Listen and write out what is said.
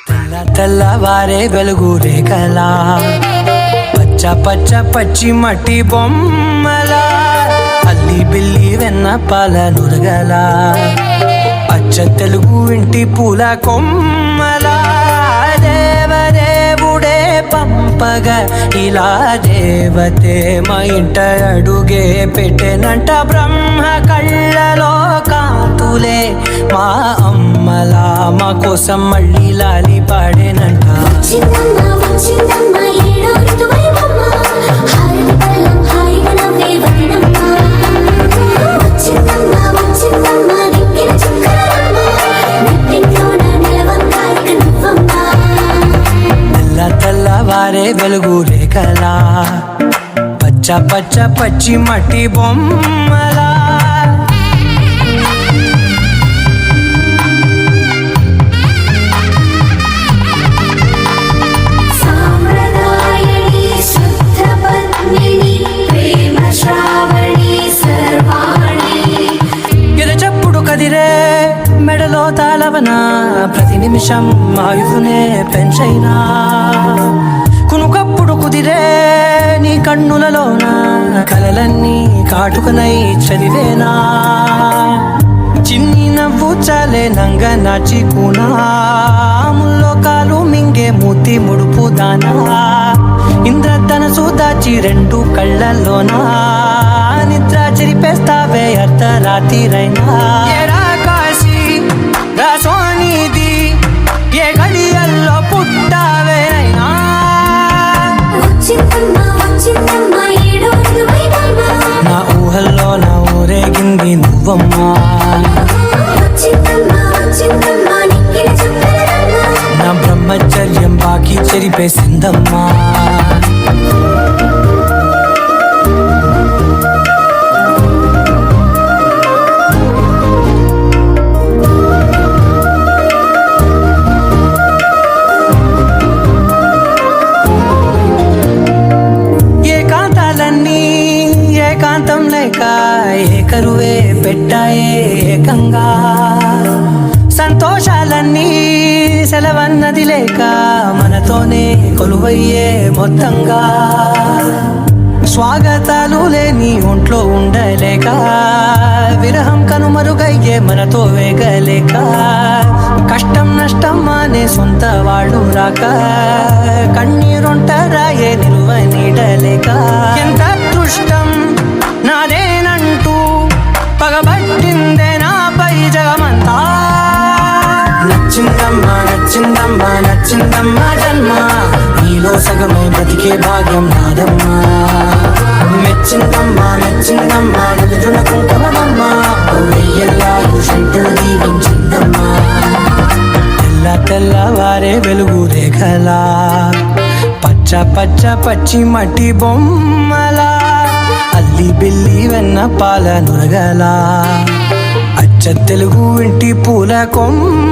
తెల్ల తెల్లవారే వెలుగు రేఖలా పచ్చ పచ్చ పచ్చి మట్టి బొమ్మలా అల్లి బిల్లి వెన్న పాల నురగలా అచ్చ తెలుగు ఇంటి పూల కొమ్మలా దేవదేవుడే పంపగా ఇలా దేవతే మా ఇంట అడుగే పెట్టెనంట బ్రహ్మ కళ్ళలో కాంతులే మా అమ్మలా మా కోసం మళ్ళీ లాలి పాడేనంట. తెల్లవారే వెలుగు రేఖలా పచ్చ పచ్చ పచ్చి మట్టి బొమ్మలా ఎరచప్పుడు కదిరే మెడలో తాళవన ప్రతి నిమిషం ఆయువునే పెంచైనా కునుకప్పుడు కుదిరే నీ కన్నులలోన కలలన్నీ కాటుకనై చదివేనా చిన్ని నవ్వు చాలే నంగ నాచికునా ముల్లోకాలు మింగే మూతి ముడుపు దానా ఇంద్రధనసు దాచి రెండు కళ్ళల్లోనా నిద్ర చెరిపేస్తావే అర్ధరాత్రిరైనా కాశీ రాసోనిది ఏ గడియల్లో పుట్టావే అయినా నా ఊహల్లో నా ఊరేగింది నువ్వమ్మా నా బ్రహ్మచర్యం బాకీ చెరిపేసిందమ్మా. ఏకాంతాలన్నీ ఏకాంతం లేక ఏకరువే పెట్టాయే ఏకంగా సంతోషాలన్నీ సెలవన్నది లేక మనతోనే కొలువయ్యే మొత్తంగా స్వాగతాలు లేని ఒంట్లో ఉండలేక విరహం కనుమరుగయ్యే మనతో వేగలేక కష్టం నష్టం అనే సొంత వాళ్ళు రాక కన్నీరొంటరాయే నిలువ నీడలేక ఎంత అదృష్టం నాదేనంటూ పగబట్టిందే నాపై జగమంతా. నచ్చిందమ్మా నచ్చిందమ్మా నచ్చిందమ్మా జన్మ నీలో సగమే బ్రతికే భాగ్యం నాదమ్మా మెచ్చిందమ్మా మెచ్చిందమ్మా నలుజున కుంకుమమ్మా వెయ్యల్లాలు శంకరు దీవించిందమ్మా. తెల్ల తెల్లవారే వెలుగు రేఖలా పచ్చ పచ్చ పచ్చి మట్టి బొమ్మలా అల్లి బిల్లి వెన్న పాల నురగలా అచ్చ తెలుగు ఇంటి పూల కొమ్మ